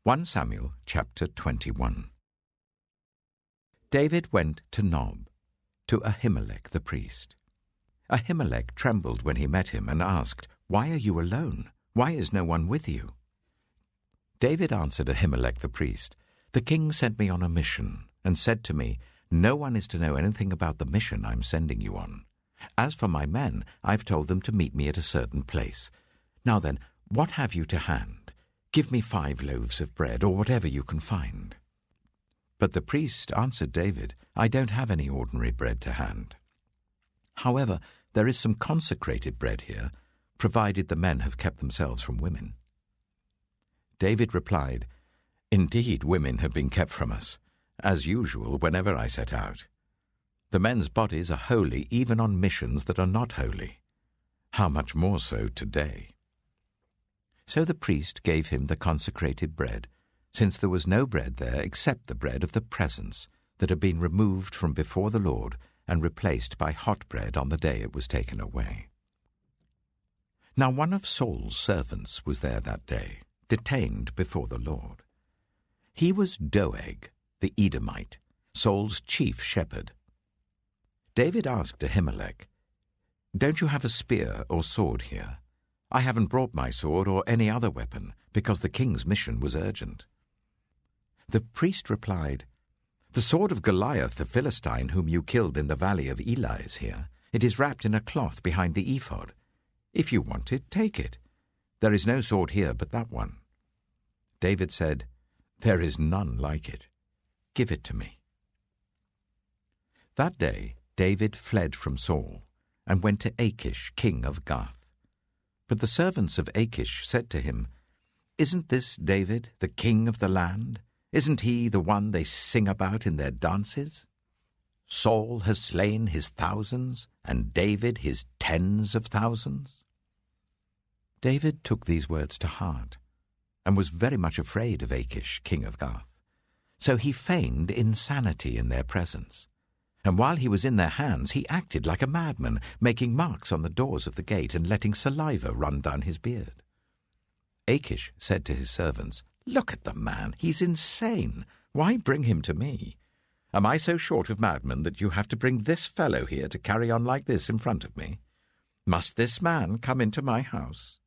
1 Samuel chapter 21. David went to Nob, to Ahimelech the priest. Ahimelech trembled when he met him and asked, "Why are you alone? Why is no one with you?" David answered Ahimelech the priest, "The king sent me on a mission and said to me, 'No one is to know anything about the mission I'm sending you on. As for my men, I've told them to meet me at a certain place. Now then, what have you to hand? Give me 5 loaves of bread, or whatever you can find.' But the priest answered David, 'I don't have any ordinary bread to hand. However, there is some consecrated bread here, provided the men have kept themselves from women.' David replied, 'Indeed, women have been kept from us, as usual whenever I set out. The men's bodies are holy even on missions that are not holy. How much more so today?' So the priest gave him the consecrated bread, since there was no bread there except the bread of the presence that had been removed from before the Lord and replaced by hot bread on the day it was taken away. Now one of Saul's servants was there that day, detained before the Lord. He was Doeg, the Edomite, Saul's chief shepherd. David asked Ahimelech, 'Don't you have a spear or sword here? I haven't brought my sword or any other weapon, because the king's mission was urgent.' The priest replied, 'The sword of Goliath the Philistine, whom you killed in the valley of Elah, is here. It is wrapped in a cloth behind the ephod. If you want it, take it. There is no sword here but that one.' David said, 'There is none like it. Give it to me.' That day David fled from Saul and went to Achish, king of Gath. But the servants of Achish said to him, 'Isn't this David, the king of the land? Isn't he the one they sing about in their dances? Saul has slain his thousands, and David his tens of thousands.' David took these words to heart, and was very much afraid of Achish, king of Gath. So he feigned insanity in their presence. And while he was in their hands, he acted like a madman, making marks on the doors of the gate and letting saliva run down his beard. Achish said to his servants, 'Look at the man, he's insane. Why bring him to me? Am I so short of madmen that you have to bring this fellow here to carry on like this in front of me? Must this man come into my house?'